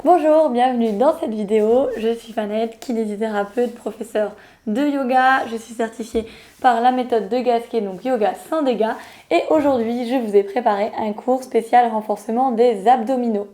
Bonjour, bienvenue dans cette vidéo. Je suis Fanette, kinésithérapeute, professeure de yoga. Je suis certifiée par la méthode de Gasquet, donc yoga sans dégâts. Et aujourd'hui, je vous ai préparé un cours spécial renforcement des abdominaux.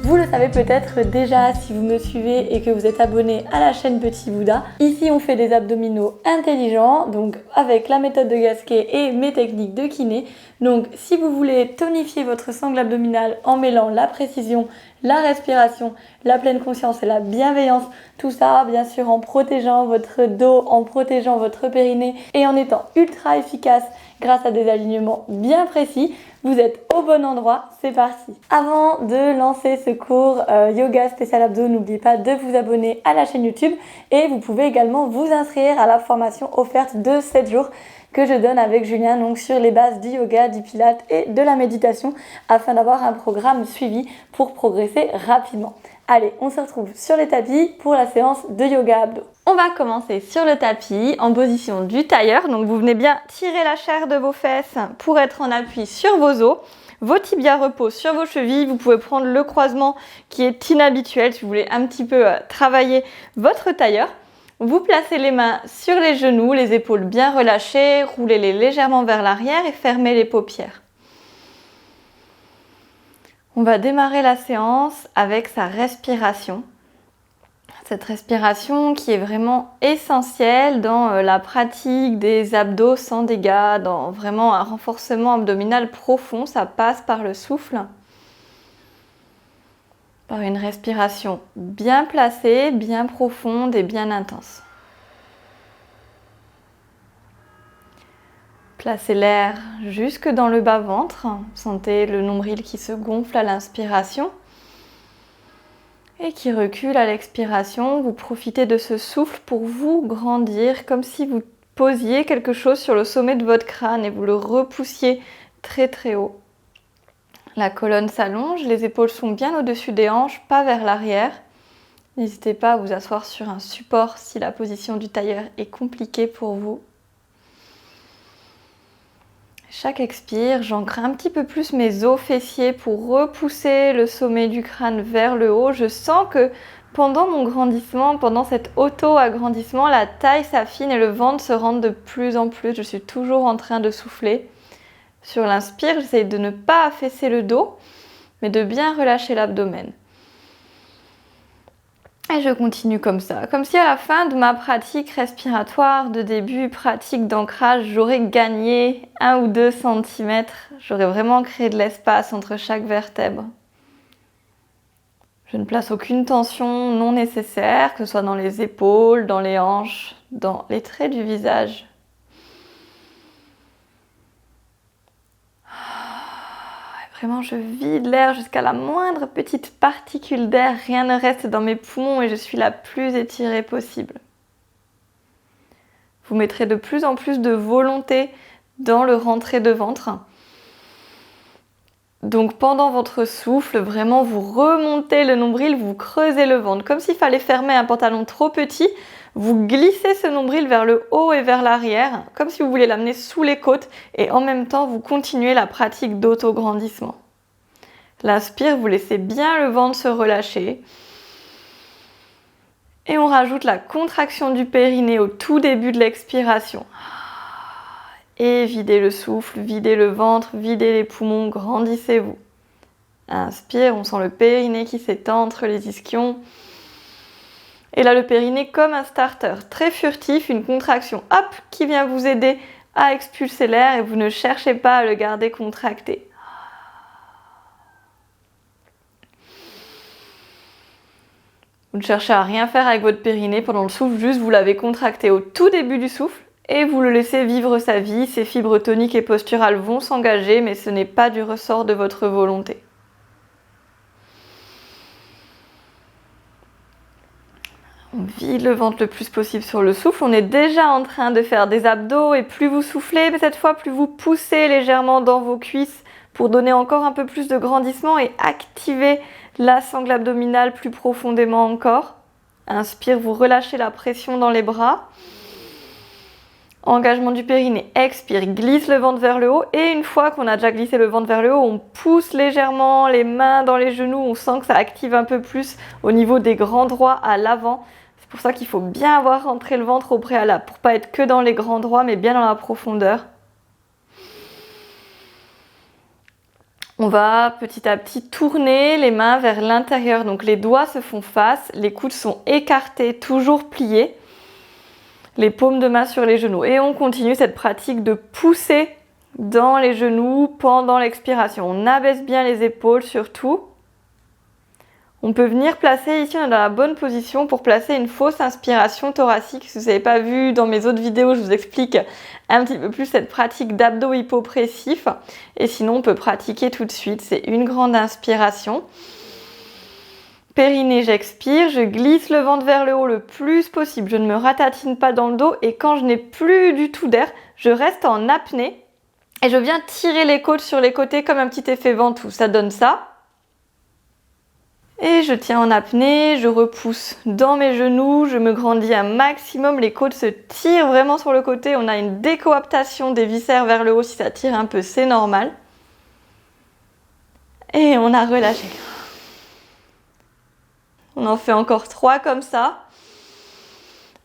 Vous le savez peut-être déjà si vous me suivez et que vous êtes abonné à la chaîne Petit Bouddha. Ici on fait des abdominaux intelligents, donc avec la méthode de Gasquet et mes techniques de kiné. Donc si vous voulez tonifier votre sangle abdominale en mêlant la précision, la respiration, la pleine conscience et la bienveillance, tout ça bien sûr en protégeant votre dos, en protégeant votre périnée et en étant ultra efficace grâce à des alignements bien précis, vous êtes au bon endroit, c'est parti. Avant de lancer ce cours yoga spécial abdos, n'oubliez pas de vous abonner à la chaîne YouTube et vous pouvez également vous inscrire à la formation offerte de 7 jours que je donne avec Julien, donc sur les bases du yoga, du pilates et de la méditation afin d'avoir un programme suivi pour progresser rapidement. Allez, on se retrouve sur les tapis pour la séance de yoga abdos. On va commencer sur le tapis en position du tailleur. Donc vous venez bien tirer la chair de vos fesses pour être en appui sur vos os. Vos tibias reposent sur vos chevilles. Vous pouvez prendre le croisement qui est inhabituel si vous voulez un petit peu travailler votre tailleur. Vous placez les mains sur les genoux, les épaules bien relâchées, roulez-les légèrement vers l'arrière et fermez les paupières. On va démarrer la séance avec sa respiration. Cette respiration qui est vraiment essentielle dans la pratique des abdos sans dégâts, dans vraiment un renforcement abdominal profond, ça passe par le souffle. Par une respiration bien placée, bien profonde et bien intense. Placez l'air jusque dans le bas-ventre. Sentez le nombril qui se gonfle à l'inspiration et qui recule à l'expiration. Vous profitez de ce souffle pour vous grandir, comme si vous posiez quelque chose sur le sommet de votre crâne et vous le repoussiez très très haut. La colonne s'allonge, les épaules sont bien au-dessus des hanches, pas vers l'arrière. N'hésitez pas à vous asseoir sur un support si la position du tailleur est compliquée pour vous. Chaque expire, j'ancre un petit peu plus mes os fessiers pour repousser le sommet du crâne vers le haut. Je sens que pendant mon grandissement, pendant cet auto-agrandissement, la taille s'affine et le ventre se rentre de plus en plus. Je suis toujours en train de souffler. Sur l'inspire, j'essaye de ne pas affaisser le dos, mais de bien relâcher l'abdomen. Et je continue comme ça, comme si à la fin de ma pratique respiratoire de début, pratique d'ancrage, j'aurais gagné 1 ou 2 centimètres. J'aurais vraiment créé de l'espace entre chaque vertèbre. Je ne place aucune tension non nécessaire, que ce soit dans les épaules, dans les hanches, dans les traits du visage. Vraiment, je vide l'air jusqu'à la moindre petite particule d'air. Rien ne reste dans mes poumons et je suis la plus étirée possible. Vous mettrez de plus en plus de volonté dans le rentrée de ventre. Donc pendant votre souffle, vraiment vous remontez le nombril, vous creusez le ventre. Comme s'il fallait fermer un pantalon trop petit, vous glissez ce nombril vers le haut et vers l'arrière, comme si vous vouliez l'amener sous les côtes et en même temps vous continuez la pratique d'autograndissement. L'inspire, vous laissez bien le ventre se relâcher. Et on rajoute la contraction du périnée au tout début de l'expiration. Et videz le souffle, videz le ventre, videz les poumons, grandissez-vous. Inspire, on sent le périnée qui s'étend entre les ischions. Et là, le périnée comme un starter, très furtif, une contraction, hop, qui vient vous aider à expulser l'air et vous ne cherchez pas à le garder contracté. Vous ne cherchez à rien faire avec votre périnée pendant le souffle, juste vous l'avez contracté au tout début du souffle et vous le laissez vivre sa vie. Ses fibres toniques et posturales vont s'engager, mais ce n'est pas du ressort de votre volonté. On vide le ventre le plus possible sur le souffle. On est déjà en train de faire des abdos et plus vous soufflez, mais cette fois plus vous poussez légèrement dans vos cuisses pour donner encore un peu plus de grandissement et activer la sangle abdominale plus profondément encore. Inspire, vous relâchez la pression dans les bras. Engagement du périnée, expire, glisse le ventre vers le haut. Et une fois qu'on a déjà glissé le ventre vers le haut, on pousse légèrement les mains dans les genoux. On sent que ça active un peu plus au niveau des grands droits à l'avant. C'est pour ça qu'il faut bien avoir rentré le ventre au préalable, pour pas être que dans les grands droits, mais bien dans la profondeur. On va petit à petit tourner les mains vers l'intérieur. Donc les doigts se font face, les coudes sont écartés, toujours pliés. Les paumes de main sur les genoux. Et on continue cette pratique de pousser dans les genoux pendant l'expiration. On abaisse bien les épaules surtout. On peut venir placer, ici on est dans la bonne position pour placer une fausse inspiration thoracique. Si vous n'avez pas vu dans mes autres vidéos, je vous explique un petit peu plus cette pratique d'abdos hypopressifs. Et sinon on peut pratiquer tout de suite, c'est une grande inspiration. Périnée, j'expire, je glisse le ventre vers le haut le plus possible. Je ne me ratatine pas dans le dos et quand je n'ai plus du tout d'air, je reste en apnée et je viens tirer les côtes sur les côtés comme un petit effet ventoux. Ça donne ça. Et je tiens en apnée, je repousse dans mes genoux, je me grandis un maximum, les côtes se tirent vraiment sur le côté. On a une décoaptation des viscères vers le haut, si ça tire un peu, c'est normal. Et on a relâché. On en fait encore 3 comme ça.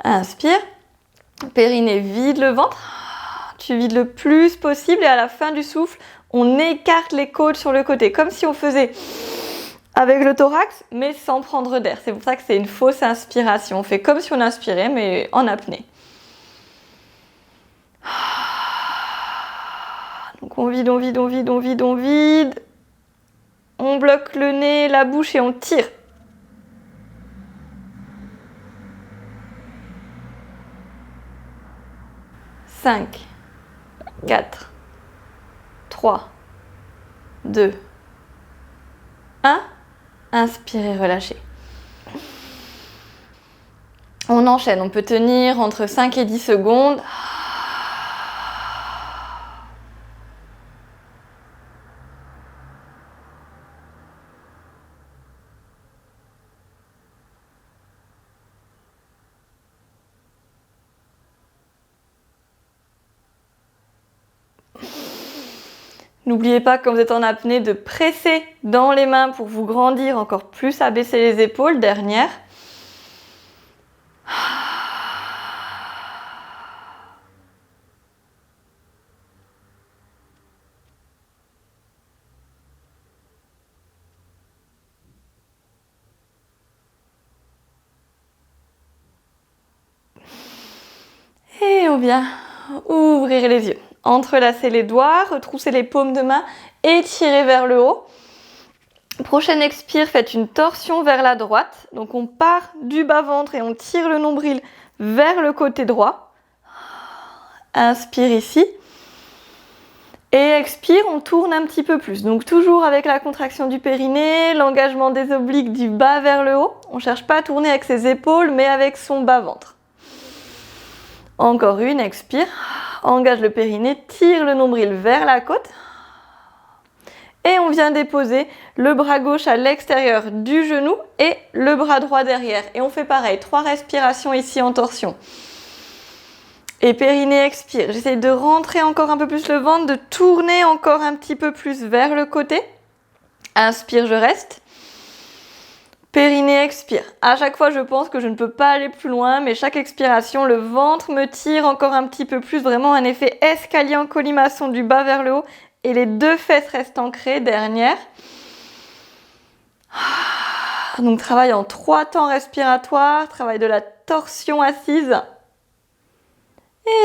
Inspire. Périnée, vide le ventre. Tu vides le plus possible et à la fin du souffle, on écarte les côtes sur le côté. Comme si on faisait avec le thorax, mais sans prendre d'air. C'est pour ça que c'est une fausse inspiration. On fait comme si on inspirait, mais en apnée. Donc on vide, on vide, on vide, on vide, on vide. On bloque le nez, la bouche et on tire. 5, 4, 3, 2, 1. Inspirez, relâchez. On enchaîne, on peut tenir entre 5 et 10 secondes. N'oubliez pas, quand vous êtes en apnée, de presser dans les mains pour vous grandir encore plus, abaisser les épaules. Dernière. Et on vient ouvrir les yeux. Entrelacez les doigts, retroussez les paumes de main et tirez vers le haut. Prochaine expire, faites une torsion vers la droite. Donc on part du bas-ventre et on tire le nombril vers le côté droit. Inspire ici. Et expire, on tourne un petit peu plus. Donc toujours avec la contraction du périnée, l'engagement des obliques du bas vers le haut. On ne cherche pas à tourner avec ses épaules, mais avec son bas-ventre. Encore une, expire. Engage le périnée, tire le nombril vers la côte. Et on vient déposer le bras gauche à l'extérieur du genou et le bras droit derrière. Et on fait pareil, 3 respirations ici en torsion. Et périnée, expire. J'essaie de rentrer encore un peu plus le ventre, de tourner encore un petit peu plus vers le côté. Inspire, je reste. Périnée, expire. À chaque fois, je pense que je ne peux pas aller plus loin, mais chaque expiration, le ventre me tire encore un petit peu plus. Vraiment un effet escalier en colimaçon du bas vers le haut. Et les 2 fesses restent ancrées. Dernière. Donc, travail en 3 temps respiratoires. Travail de la torsion assise.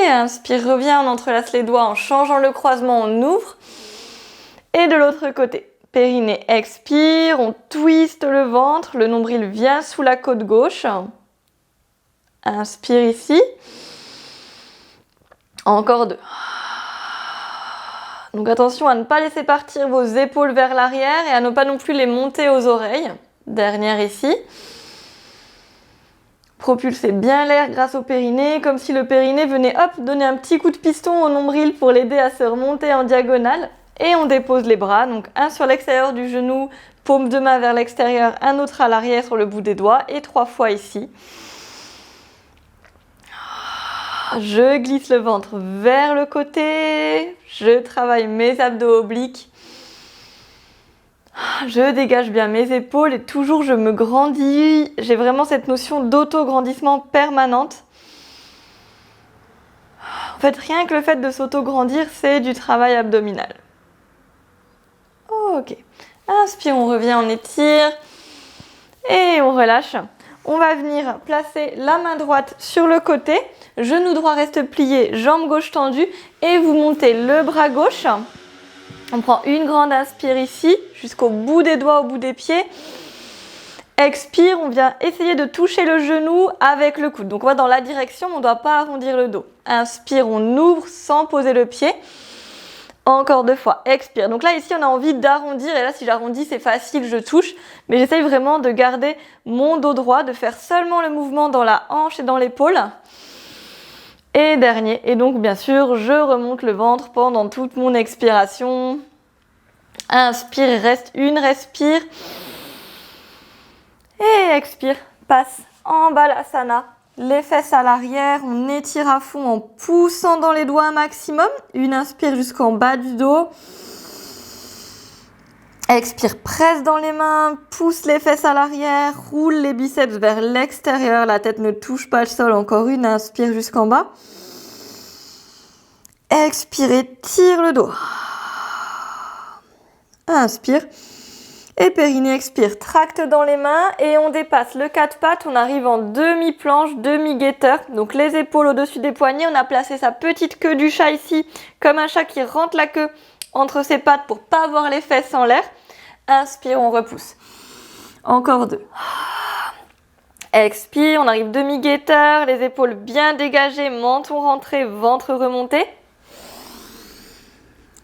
Et inspire, reviens, on entrelace les doigts en changeant le croisement, on ouvre. Et de l'autre côté. Périnée, expire, on twiste le ventre, le nombril vient sous la côte gauche. Inspire ici. Encore 2. Donc attention à ne pas laisser partir vos épaules vers l'arrière et à ne pas non plus les monter aux oreilles. Dernière ici. Propulsez bien l'air grâce au périnée, comme si le périnée venait donner un petit coup de piston au nombril pour l'aider à se remonter en diagonale. Et on dépose les bras, donc un sur l'extérieur du genou, paume de main vers l'extérieur, un autre à l'arrière sur le bout des doigts et 3 fois ici. Je glisse le ventre vers le côté. Je travaille mes abdos obliques. Je dégage bien mes épaules et toujours je me grandis. J'ai vraiment cette notion d'auto-grandissement permanente. En fait, rien que le fait de s'auto-grandir, c'est du travail abdominal. Ok. Inspire, on revient, on étire. Et on relâche. On va venir placer la main droite sur le côté. Genou droit reste plié, jambe gauche tendue. Et vous montez le bras gauche. On prend une grande inspire ici, jusqu'au bout des doigts, au bout des pieds. Expire, on vient essayer de toucher le genou avec le coude. Donc on va dans la direction, mais on ne doit pas arrondir le dos. Inspire, on ouvre sans poser le pied. Encore 2 fois, expire. Donc là, ici, on a envie d'arrondir. Et là, si j'arrondis, c'est facile, je touche. Mais j'essaye vraiment de garder mon dos droit, de faire seulement le mouvement dans la hanche et dans l'épaule. Et dernier. Et donc, bien sûr, je remonte le ventre pendant toute mon expiration. Inspire, il reste une respire. Et expire, passe en balasana. Les fesses à l'arrière, on étire à fond en poussant dans les doigts un maximum. Une inspire jusqu'en bas du dos. Expire, presse dans les mains, pousse les fesses à l'arrière, roule les biceps vers l'extérieur. La tête ne touche pas le sol. Encore une, inspire jusqu'en bas. Expire, étire le dos. Inspire. Et périnée, expire, tracte dans les mains et on dépasse le 4 pattes, on arrive en demi-planche, demi-guetteur. Donc les épaules au-dessus des poignets, on a placé sa petite queue du chat ici, comme un chat qui rentre la queue entre ses pattes pour pas avoir les fesses en l'air. Inspire, on repousse. Encore 2. Expire, on arrive demi-guetteur, les épaules bien dégagées, menton rentré, ventre remonté.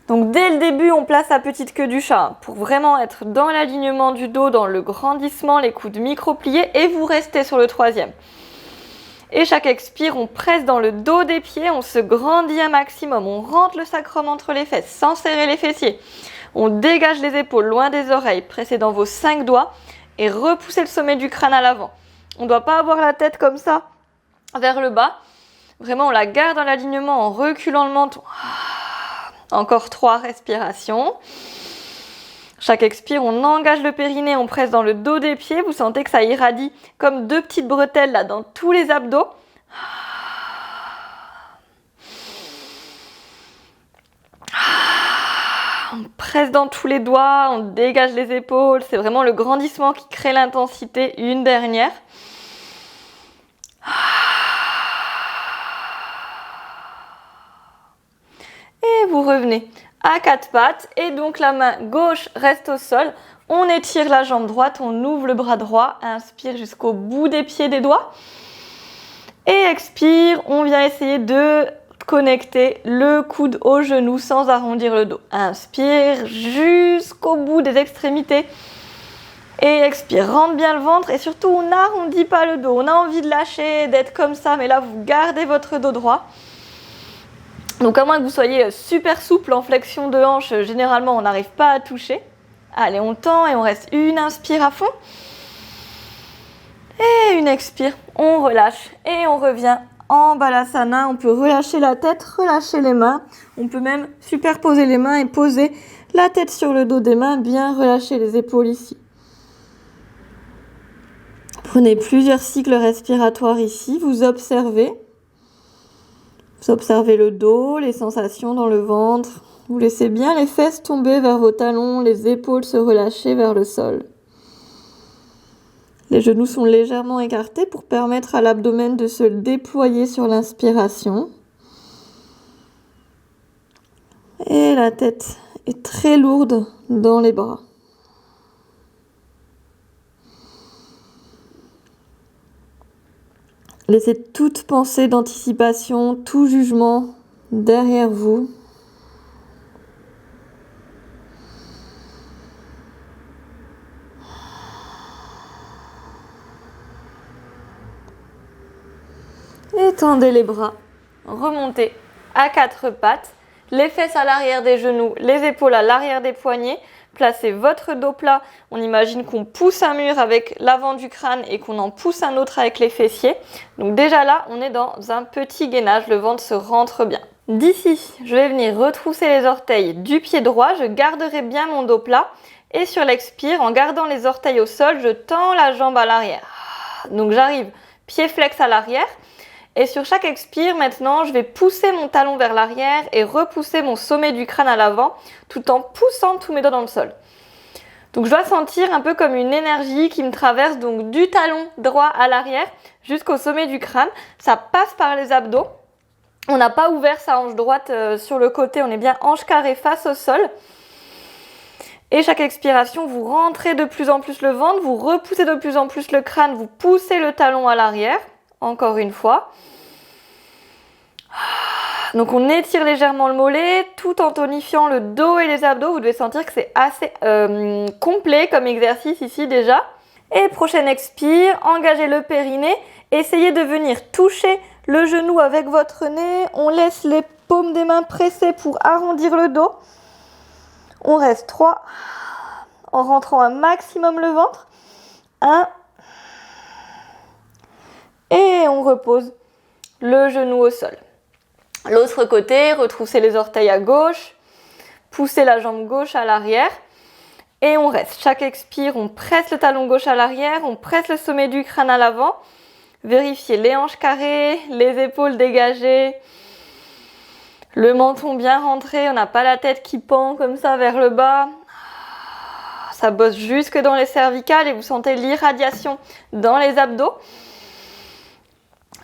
Donc dès le début, on place la petite queue du chat pour vraiment être dans l'alignement du dos, dans le grandissement, les coudes micro-pliés et vous restez sur le 3e. Et chaque expire, on presse dans le dos des pieds, on se grandit un maximum, on rentre le sacrum entre les fesses sans serrer les fessiers. On dégage les épaules loin des oreilles, pressez dans vos 5 doigts et repoussez le sommet du crâne à l'avant. On ne doit pas avoir la tête comme ça vers le bas. Vraiment, on la garde dans l'alignement en reculant le menton. Encore 3 respirations. Chaque expire, on engage le périnée, on presse dans le dos des pieds. Vous sentez que ça irradie comme 2 petites bretelles là dans tous les abdos. On presse dans tous les doigts, on dégage les épaules. C'est vraiment le grandissement qui crée l'intensité. Une dernière. Et vous revenez à 4 pattes et donc la main gauche reste au sol. On étire la jambe droite, on ouvre le bras droit, inspire jusqu'au bout des pieds des doigts. Et expire, on vient essayer de connecter le coude au genou sans arrondir le dos. Inspire jusqu'au bout des extrémités. Et expire, rentre bien le ventre et surtout on n'arrondit pas le dos. On a envie de lâcher, d'être comme ça, mais là vous gardez votre dos droit. Donc à moins que vous soyez super souple en flexion de hanche, généralement on n'arrive pas à toucher. Allez, on tend et on reste une inspire à fond. Et une expire, on relâche et on revient en balasana. On peut relâcher la tête, relâcher les mains. On peut même superposer les mains et poser la tête sur le dos des mains, bien relâcher les épaules ici. Prenez plusieurs cycles respiratoires ici, vous observez. Vous observez le dos, les sensations dans le ventre. Vous laissez bien les fesses tomber vers vos talons, les épaules se relâcher vers le sol. Les genoux sont légèrement écartés pour permettre à l'abdomen de se déployer sur l'inspiration. Et la tête est très lourde dans les bras. Laissez toute pensée d'anticipation, tout jugement derrière vous. Étendez les bras, remontez à 4 pattes, les fesses à l'arrière des genoux, les épaules à l'arrière des poignets. Placez votre dos plat. On imagine qu'on pousse un mur avec l'avant du crâne et qu'on en pousse un autre avec les fessiers. Donc déjà là, on est dans un petit gainage. Le ventre se rentre bien. D'ici, je vais venir retrousser les orteils du pied droit. Je garderai bien mon dos plat. Et sur l'expire, en gardant les orteils au sol, je tends la jambe à l'arrière. Donc j'arrive pied flex à l'arrière. Et sur chaque expire, maintenant, je vais pousser mon talon vers l'arrière et repousser mon sommet du crâne à l'avant, tout en poussant tous mes doigts dans le sol. Donc je dois sentir un peu comme une énergie qui me traverse donc du talon droit à l'arrière jusqu'au sommet du crâne. Ça passe par les abdos. On n'a pas ouvert sa hanche droite sur le côté, on est bien hanche carrée face au sol. Et chaque expiration, vous rentrez de plus en plus le ventre, vous repoussez de plus en plus le crâne, vous poussez le talon à l'arrière. Encore une fois. Donc on étire légèrement le mollet tout en tonifiant le dos et les abdos. Vous devez sentir que c'est assez complet comme exercice ici déjà. Et prochaine expire, engagez le périnée. Essayez de venir toucher le genou avec votre nez. On laisse les paumes des mains pressées pour arrondir le dos. On reste 3 en rentrant un maximum le ventre. 1. Et on repose le genou au sol. L'autre côté, retroussez les orteils à gauche, poussez la jambe gauche à l'arrière et on reste. Chaque expire, on presse le talon gauche à l'arrière, on presse le sommet du crâne à l'avant. Vérifiez les hanches carrées, les épaules dégagées, le menton bien rentré, on n'a pas la tête qui pend comme ça vers le bas. Ça bosse jusque dans les cervicales et vous sentez l'irradiation dans les abdos.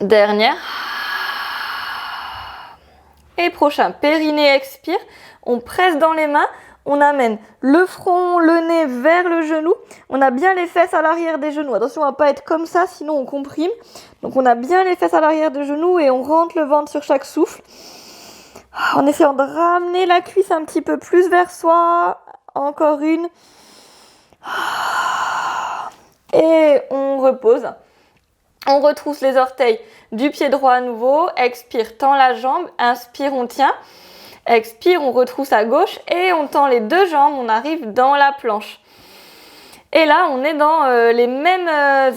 Dernière. Et prochain, périnée expire. On presse dans les mains. On amène le front, le nez vers le genou. On a bien les fesses à l'arrière des genoux. Attention à ne pas être comme ça, sinon on comprime. Donc on a bien les fesses à l'arrière des genoux et on rentre le ventre sur chaque souffle. En essayant de ramener la cuisse un petit peu plus vers soi. Encore une. Et on repose. On retrousse les orteils du pied droit à nouveau. Expire, tend la jambe. Inspire, on tient. Expire, on retrousse à gauche et on tend les deux jambes. On arrive dans la planche. Et là, on est dans les mêmes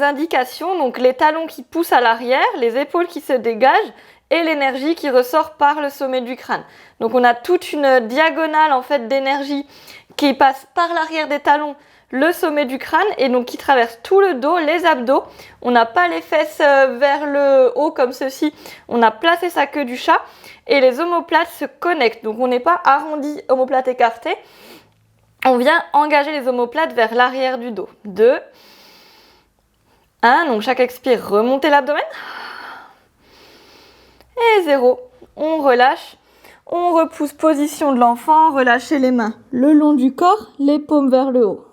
indications. Donc les talons qui poussent à l'arrière, les épaules qui se dégagent et l'énergie qui ressort par le sommet du crâne. Donc on a toute une diagonale en fait d'énergie qui passe par l'arrière des talons, le sommet du crâne et donc qui traverse tout le dos, les abdos. On n'a pas les fesses vers le haut comme ceci. On a placé sa queue du chat et les omoplates se connectent. Donc on n'est pas arrondi, omoplate écartée. On vient engager les omoplates vers l'arrière du dos. 2, 1. Donc chaque expire, remontez l'abdomen. Et 0. On relâche. On repousse position de l'enfant. Relâchez les mains le long du corps, les paumes vers le haut.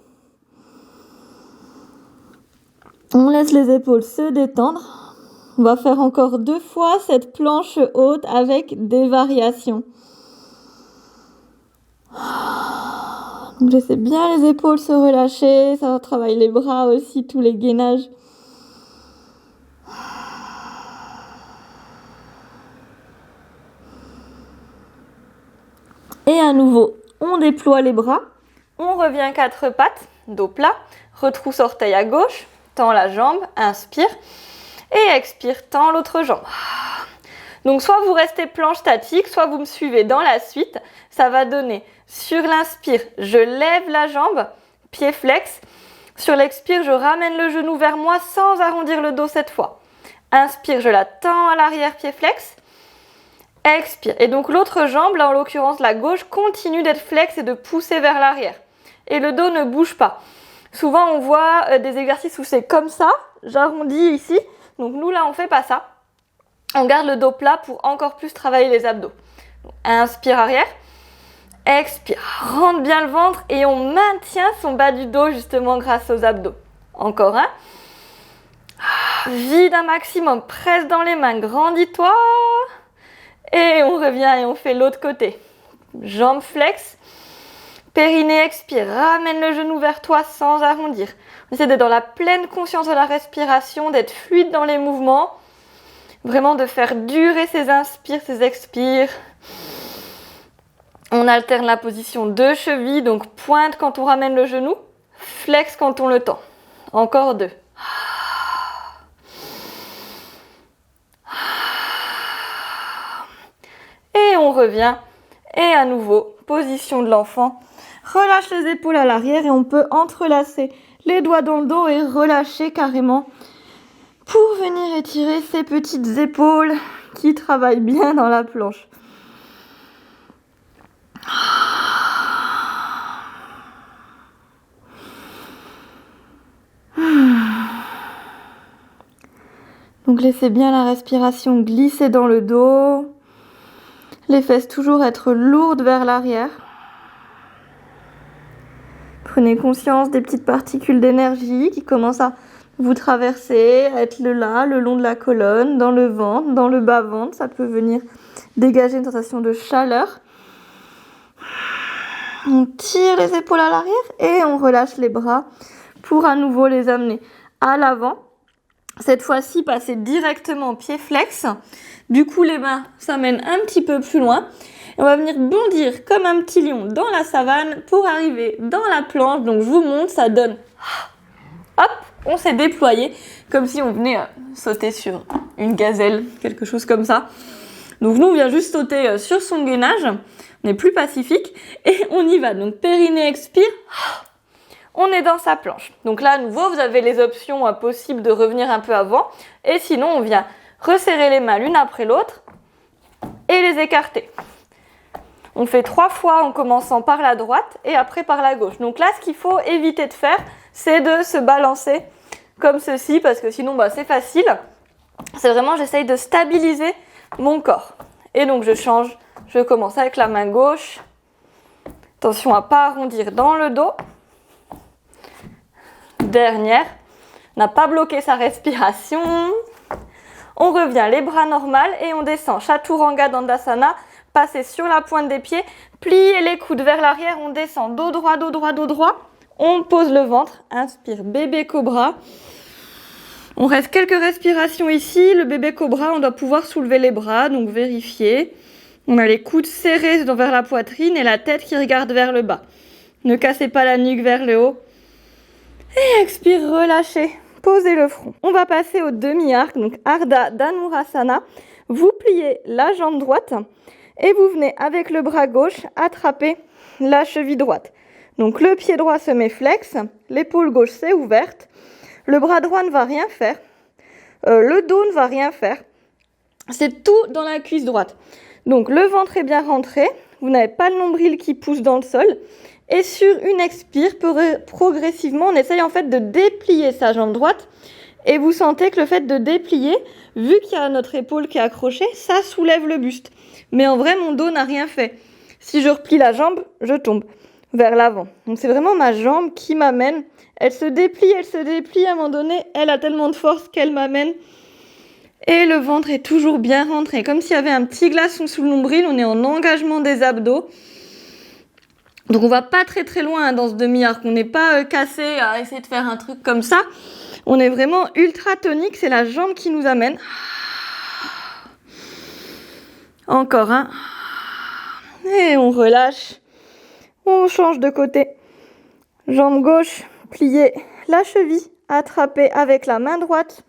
On laisse les épaules se détendre. On va faire encore 2 fois cette planche haute avec des variations. Donc laissez bien les épaules se relâcher. Ça va travailler les bras aussi, tous les gainages. Et à nouveau, on déploie les bras. On revient 4 pattes, dos plat. Retrousse orteil à gauche. Tend la jambe, inspire et expire, tend l'autre jambe. Donc soit vous restez planche statique, soit vous me suivez dans la suite. Ça va donner sur l'inspire, je lève la jambe, pied flex. Sur l'expire, je ramène le genou vers moi sans arrondir le dos cette fois. Inspire, je la tends à l'arrière, pied flex. Expire. Et donc l'autre jambe, là en l'occurrence la gauche, continue d'être flex et de pousser vers l'arrière. Et le dos ne bouge pas. Souvent, on voit des exercices où c'est comme ça, j'arrondis ici. Donc nous, là, on ne fait pas ça. On garde le dos plat pour encore plus travailler les abdos. Donc, inspire arrière, expire, rentre bien le ventre et on maintient son bas du dos justement grâce aux abdos. Encore un. Vide un maximum, presse dans les mains, grandis-toi. Et on revient et on fait l'autre côté. Jambes flex. Périnée, expire, ramène le genou vers toi sans arrondir. On essaie d'être dans la pleine conscience de la respiration, d'être fluide dans les mouvements. Vraiment de faire durer ses inspires, ses expires. On On alterne la position de cheville, donc pointe quand on ramène le genou, flex quand on le tend. Encore 2. Et on revient. Et à nouveau, position de l'enfant. Relâche les épaules à l'arrière et on peut entrelacer les doigts dans le dos et relâcher carrément pour venir étirer ces petites épaules qui travaillent bien dans la planche. Donc laissez bien la respiration glisser dans le dos. Les fesses toujours être lourdes vers l'arrière. Prenez conscience des petites particules d'énergie qui commencent à vous traverser, à être là, le long de la colonne, dans le ventre, dans le bas-ventre. Ça peut venir dégager une sensation de chaleur. On tire les épaules à l'arrière et on relâche les bras pour à nouveau les amener à l'avant. Cette fois-ci, passer directement pied flex. Du coup, les mains s'amènent un petit peu plus loin. Et on va venir bondir comme un petit lion dans la savane pour arriver dans la planche. Donc, je vous montre, ça donne... Hop, on s'est déployé comme si on venait sauter sur une gazelle, quelque chose comme ça. Donc, nous, on vient juste sauter sur son gainage. On est plus pacifique et on y va. Donc, périnée expire. On est dans sa planche. Donc là, à nouveau, vous avez les options possibles de revenir un peu avant. Et sinon, on vient resserrer les mains l'une après l'autre et les écarter. On fait 3 fois en commençant par la droite et après par la gauche. Donc là, ce qu'il faut éviter de faire, c'est de se balancer comme ceci parce que sinon, c'est facile. C'est vraiment, j'essaye de stabiliser mon corps. Et donc, je change. Je commence avec la main gauche. Attention à ne pas arrondir dans le dos. Dernière, n'a pas bloqué sa respiration. On revient les bras normaux et on descend. Chaturanga Dandasana, passer sur la pointe des pieds, plier les coudes vers l'arrière, on descend dos droit, dos droit, dos droit. On pose le ventre, inspire bébé cobra. On reste quelques respirations ici. Le bébé cobra, on doit pouvoir soulever les bras, donc vérifier. On a les coudes serrés vers la poitrine et la tête qui regarde vers le bas. Ne cassez pas la nuque vers le haut. Et expire, relâchez, posez le front. On va passer au demi-arc, donc Ardha Dhanurasana. Vous pliez la jambe droite et vous venez avec le bras gauche attraper la cheville droite. Donc le pied droit se met flex, l'épaule gauche s'est ouverte, le bras droit ne va rien faire, le dos ne va rien faire. C'est tout dans la cuisse droite. Donc le ventre est bien rentré, vous n'avez pas le nombril qui pousse dans le sol. Et sur une expire, progressivement, on essaye en fait de déplier sa jambe droite. Et vous sentez que le fait de déplier, vu qu'il y a notre épaule qui est accrochée, ça soulève le buste. Mais en vrai, mon dos n'a rien fait. Si je replie la jambe, je tombe vers l'avant. Donc c'est vraiment ma jambe qui m'amène. Elle se déplie. À un moment donné, elle a tellement de force qu'elle m'amène. Et le ventre est toujours bien rentré. Comme s'il y avait un petit glaçon sous le nombril. On est en engagement des abdos. Donc on va pas très loin dans ce demi-arc, on n'est pas cassé à essayer de faire un truc comme ça. On est vraiment ultra tonique, c'est la jambe qui nous amène. Encore un. Et on relâche. On change de côté. Jambe gauche, plier la cheville, attraper avec la main droite.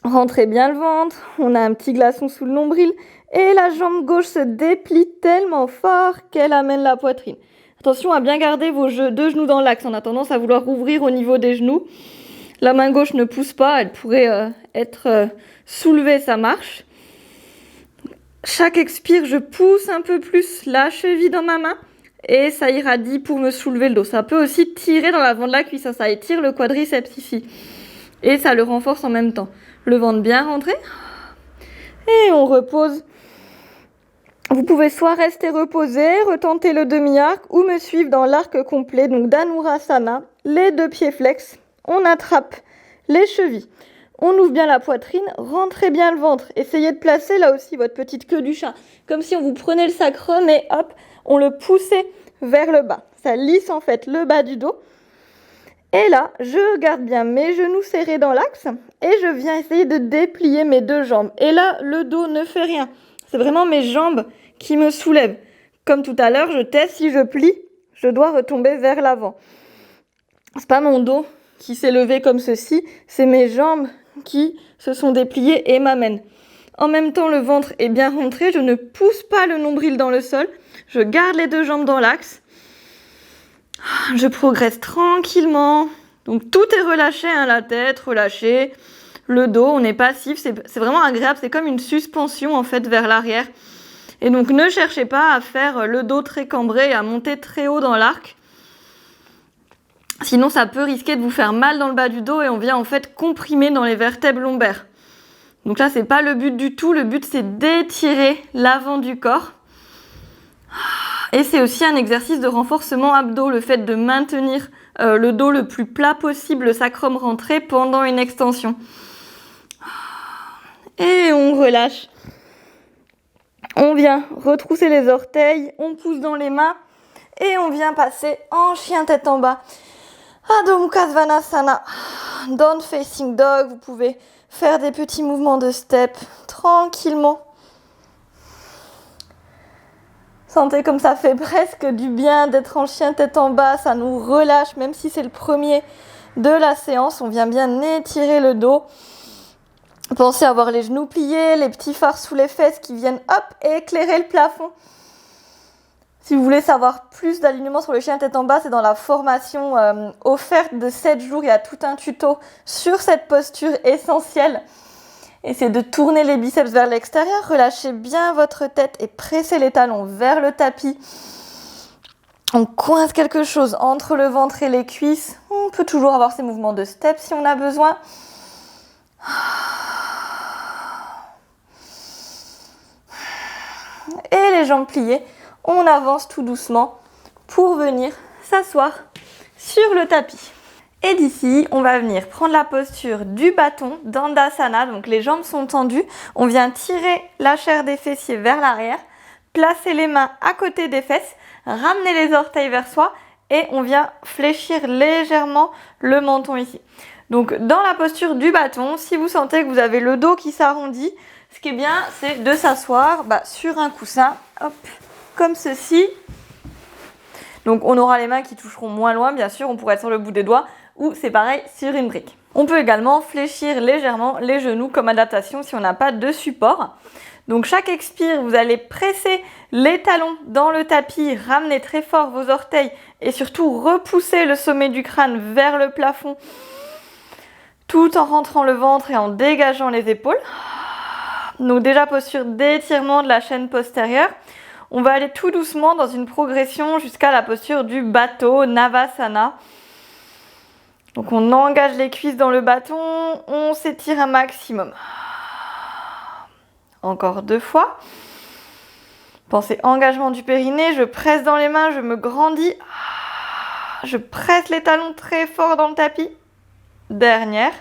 Rentrez bien le ventre, on a un petit glaçon sous le nombril. Et la jambe gauche se déplie tellement fort qu'elle amène la poitrine. Attention à bien garder vos deux genoux dans l'axe. On a tendance à vouloir ouvrir au niveau des genoux. La main gauche ne pousse pas, elle pourrait être soulevée, ça marche. Chaque expire, je pousse un peu plus la cheville dans ma main et ça irradie pour me soulever le dos. Ça peut aussi tirer dans l'avant de la cuisse, ça étire le quadriceps ici. Et ça le renforce en même temps. Le ventre bien rentré. Et on repose. Vous pouvez soit rester reposé, retenter le demi-arc ou me suivre dans l'arc complet, donc Dhanurasana, les deux pieds flex. On attrape les chevilles. On ouvre bien la poitrine, rentrez bien le ventre. Essayez de placer là aussi votre petite queue du chat, comme si on vous prenait le sacrum et hop, on le poussait vers le bas. Ça lisse en fait le bas du dos. Et là, je garde bien mes genoux serrés dans l'axe et je viens essayer de déplier mes deux jambes. Et là, le dos ne fait rien. C'est vraiment mes jambes qui me soulèvent. comme tout à l'heure, je teste, si je plie, je dois retomber vers l'avant. C'est pas mon dos qui s'est levé comme ceci, c'est mes jambes qui se sont dépliées et m'amènent. En même temps, le ventre est bien rentré, je ne pousse pas le nombril dans le sol, je garde les 2 jambes dans l'axe. Je progresse tranquillement. Donc tout est relâché, hein, la tête relâchée, le dos, on est passif, c'est vraiment agréable, c'est comme une suspension en fait vers l'arrière. Et donc ne cherchez pas à faire le dos très cambré et à monter très haut dans l'arc. Sinon ça peut risquer de vous faire mal dans le bas du dos et on vient en fait comprimer dans les vertèbres lombaires. Donc là c'est pas le but du tout, le but c'est d'étirer l'avant du corps. Et c'est aussi un exercice de renforcement abdos, le fait de maintenir le dos le plus plat possible, le sacrum rentré pendant une extension. Et on relâche. On vient retrousser les orteils, on pousse dans les mains et on vient passer en chien tête en bas. Adho Mukha Svanasana, Down Facing Dog. Vous pouvez faire des petits mouvements de step tranquillement. Sentez comme ça fait presque du bien d'être en chien tête en bas, ça nous relâche, même si c'est le premier de la séance, on vient bien étirer le dos. Pensez à avoir les genoux pliés, les petits phares sous les fesses qui viennent hop éclairer le plafond. Si vous voulez savoir plus d'alignement sur le chien tête en bas, c'est dans la formation offerte de 7 jours, il y a tout un tuto sur cette posture essentielle. Essayez de tourner les biceps vers l'extérieur, relâchez bien votre tête et pressez les talons vers le tapis. On coince quelque chose entre le ventre et les cuisses. On peut toujours avoir ces mouvements de step si on a besoin. Et les jambes pliées, on avance tout doucement pour venir s'asseoir sur le tapis. Et d'ici, on va venir prendre la posture du bâton d'Andasana. Donc les jambes sont tendues. On vient tirer la chair des fessiers vers l'arrière, placer les mains à côté des fesses, ramener les orteils vers soi et on vient fléchir légèrement le menton ici. Donc dans la posture du bâton, si vous sentez que vous avez le dos qui s'arrondit, ce qui est bien, c'est de s'asseoir sur un coussin, hop, comme ceci. Donc on aura les mains qui toucheront moins loin, bien sûr, on pourrait être sur le bout des doigts, ou c'est pareil sur une brique. On peut également fléchir légèrement les genoux comme adaptation si on n'a pas de support. Donc chaque expire, vous allez presser les talons dans le tapis, ramener très fort vos orteils et surtout repousser le sommet du crâne vers le plafond tout en rentrant le ventre et en dégageant les épaules. Donc déjà posture d'étirement de la chaîne postérieure. On va aller tout doucement dans une progression jusqu'à la posture du bateau, Navasana. Donc on engage les cuisses dans le bâton, on s'étire un maximum. Encore 2 fois. Pensez engagement du périnée, je presse dans les mains, je me grandis. Je presse les talons très fort dans le tapis. Dernière.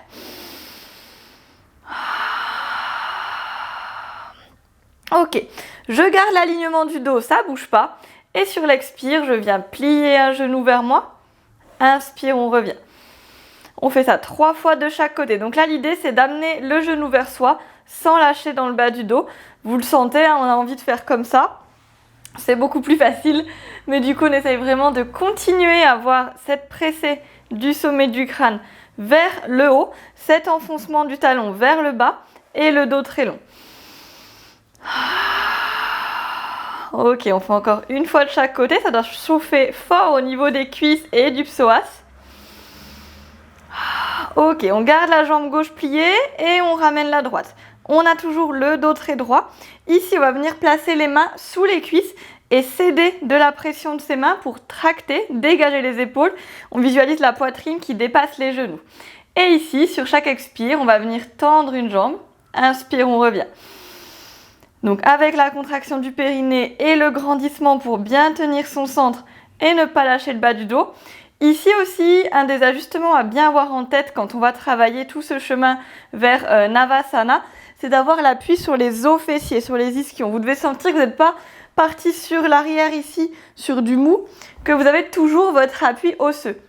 Ok, je garde l'alignement du dos, ça bouge pas. Et sur l'expire, je viens plier un genou vers moi. Inspire, on revient. On fait ça 3 fois de chaque côté. Donc là, l'idée, c'est d'amener le genou vers soi sans lâcher dans le bas du dos. Vous le sentez, hein, on a envie de faire comme ça. C'est beaucoup plus facile. Mais du coup, on essaye vraiment de continuer à avoir cette pressée du sommet du crâne vers le haut, cet enfoncement du talon vers le bas et le dos très long. Ok, on fait encore une fois de chaque côté. Ça doit chauffer fort au niveau des cuisses et du psoas. Ok, on garde la jambe gauche pliée et on ramène la droite. On a toujours le dos très droit. Ici, on va venir placer les mains sous les cuisses et céder de la pression de ses mains pour tracter, dégager les épaules. On visualise la poitrine qui dépasse les genoux. Et ici, sur chaque expire, on va venir tendre une jambe. Inspire, on revient. Donc avec la contraction du périnée et le grandissement pour bien tenir son centre et ne pas lâcher le bas du dos. Ici aussi, un des ajustements à bien avoir en tête quand on va travailler tout ce chemin vers Navasana, c'est d'avoir l'appui sur les os fessiers, sur les ischions. Vous devez sentir que vous n'êtes pas parti sur l'arrière ici, sur du mou, que vous avez toujours votre appui osseux.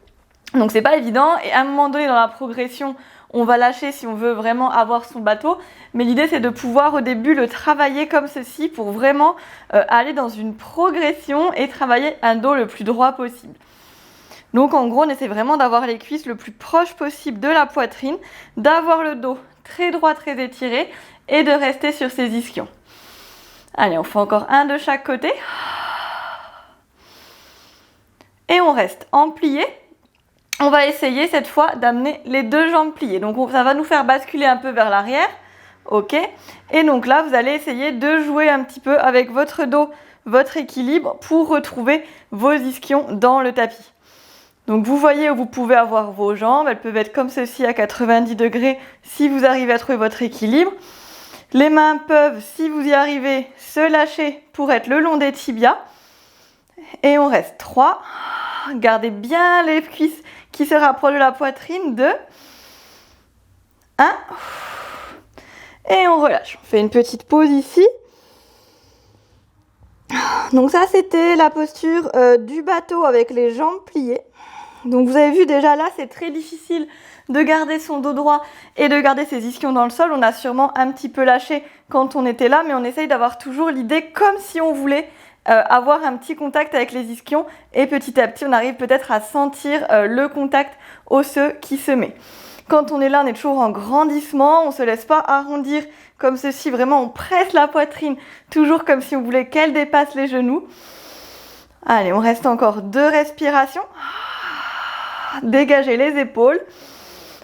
Donc c'est pas évident et à un moment donné dans la progression, on va lâcher si on veut vraiment avoir son bateau. Mais l'idée, c'est de pouvoir au début le travailler comme ceci pour vraiment aller dans une progression et travailler un dos le plus droit possible. Donc en gros, on essaie vraiment d'avoir les cuisses le plus proche possible de la poitrine, d'avoir le dos très droit, très étiré et de rester sur ses ischions. Allez, on fait encore un de chaque côté. Et on reste en plié. On va essayer cette fois d'amener les deux jambes pliées. Donc ça va nous faire basculer un peu vers l'arrière. Ok. Et donc là, vous allez essayer de jouer un petit peu avec votre dos, votre équilibre pour retrouver vos ischions dans le tapis. Donc vous voyez où vous pouvez avoir vos jambes. Elles peuvent être comme ceci à 90 degrés si vous arrivez à trouver votre équilibre. Les mains peuvent, si vous y arrivez, se lâcher pour être le long des tibias. Et on reste 3. Gardez bien les cuisses qui se rapprochent de la poitrine. 2. 1. Et on relâche. On fait une petite pause ici. Donc ça, c'était la posture du bateau avec les jambes pliées. Donc vous avez vu déjà là, c'est très difficile de garder son dos droit et de garder ses ischions dans le sol. On a sûrement un petit peu lâché quand on était là, mais on essaye d'avoir toujours l'idée comme si on voulait avoir un petit contact avec les ischions. Et petit à petit, on arrive peut-être à sentir le contact osseux qui se met. Quand on est là, on est toujours en grandissement, on ne se laisse pas arrondir comme ceci. Vraiment, on presse la poitrine, toujours comme si on voulait qu'elle dépasse les genoux. Allez, on reste encore 2 respirations. Dégagez les épaules,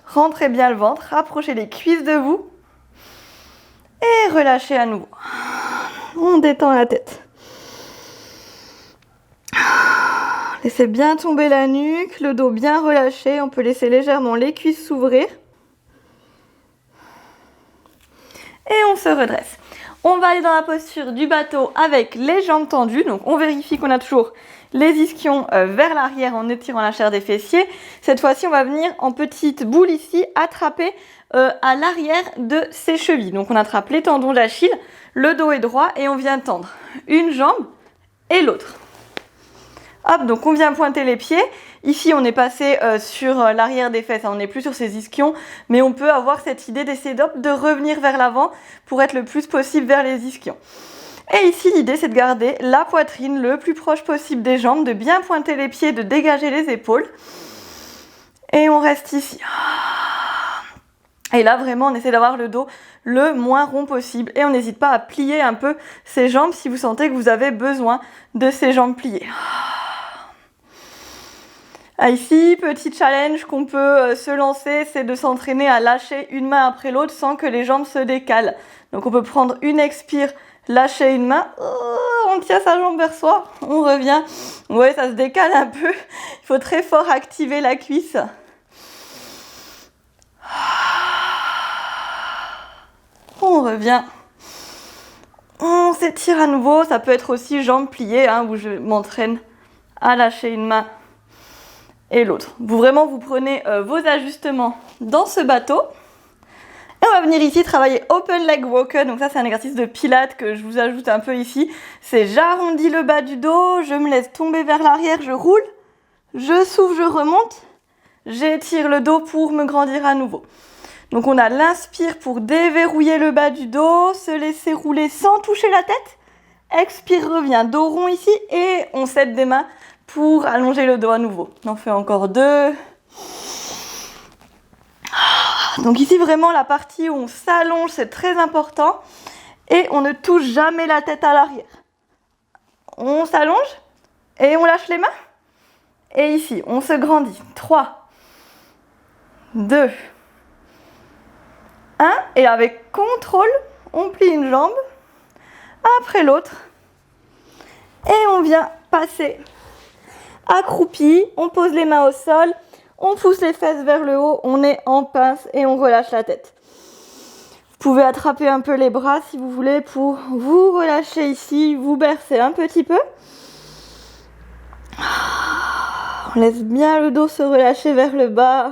rentrez bien le ventre, rapprochez les cuisses de vous et relâchez à nouveau. On détend la tête. Laissez bien tomber la nuque, le dos bien relâché. On peut laisser légèrement les cuisses s'ouvrir. Et on se redresse. On va aller dans la posture du bateau avec les jambes tendues. Donc on vérifie qu'on a toujours les ischions vers l'arrière en étirant la chair des fessiers. Cette fois-ci, on va venir en petite boule ici, attraper à l'arrière de ses chevilles. Donc on attrape les tendons d'Achille, le dos est droit et on vient tendre une jambe et l'autre. Hop, donc on vient pointer les pieds. Ici, on est passé sur l'arrière des fesses, on n'est plus sur ses ischions, mais on peut avoir cette idée d'essayer de revenir vers l'avant pour être le plus possible vers les ischions. Et ici, l'idée, c'est de garder la poitrine le plus proche possible des jambes, de bien pointer les pieds, de dégager les épaules. Et on reste ici. Et là, vraiment, on essaie d'avoir le dos le moins rond possible. Et on n'hésite pas à plier un peu ses jambes si vous sentez que vous avez besoin de ces jambes pliées. Ici, petit challenge qu'on peut se lancer, c'est de s'entraîner à lâcher une main après l'autre sans que les jambes se décalent. Donc on peut prendre une expire, lâcher une main, on tient sa jambe vers soi, on revient. Ouais, ça se décale un peu, il faut très fort activer la cuisse. On revient. On s'étire à nouveau, ça peut être aussi jambes pliées, où je m'entraîne à lâcher une main et l'autre. Vous prenez vos ajustements dans ce bateau. Et on va venir ici travailler Open Leg Walker. Donc ça, c'est un exercice de pilates que je vous ajoute un peu ici. C'est j'arrondis le bas du dos, je me laisse tomber vers l'arrière, je roule, je souffle, je remonte, j'étire le dos pour me grandir à nouveau. Donc on a l'inspire pour déverrouiller le bas du dos, se laisser rouler sans toucher la tête. Expire, revient, dos rond ici et on s'aide des mains pour allonger le dos à nouveau. On en fait encore 2. Donc ici vraiment la partie où on s'allonge, c'est très important. Et on ne touche jamais la tête à l'arrière. On s'allonge et on lâche les mains. Et ici, on se grandit. 3, 2, 1. Et avec contrôle, on plie une jambe après l'autre. Et on vient passer accroupi, on pose les mains au sol, on pousse les fesses vers le haut, on est en pince et on relâche la tête. Vous pouvez attraper un peu les bras si vous voulez pour vous relâcher ici, vous bercer un petit peu. On laisse bien le dos se relâcher vers le bas.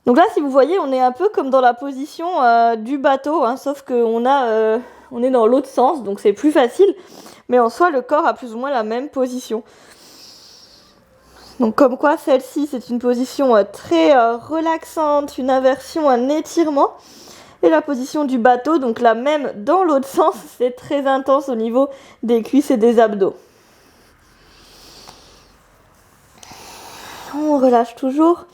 Donc là, si vous voyez, on est un peu comme dans la position du bateau, sauf qu'on on est dans l'autre sens, donc c'est plus facile. Mais en soi, le corps a plus ou moins la même position. Donc comme quoi celle-ci c'est une position très relaxante, une inversion, un étirement. Et la position du bateau, donc la même dans l'autre sens, c'est très intense au niveau des cuisses et des abdos. On relâche toujours.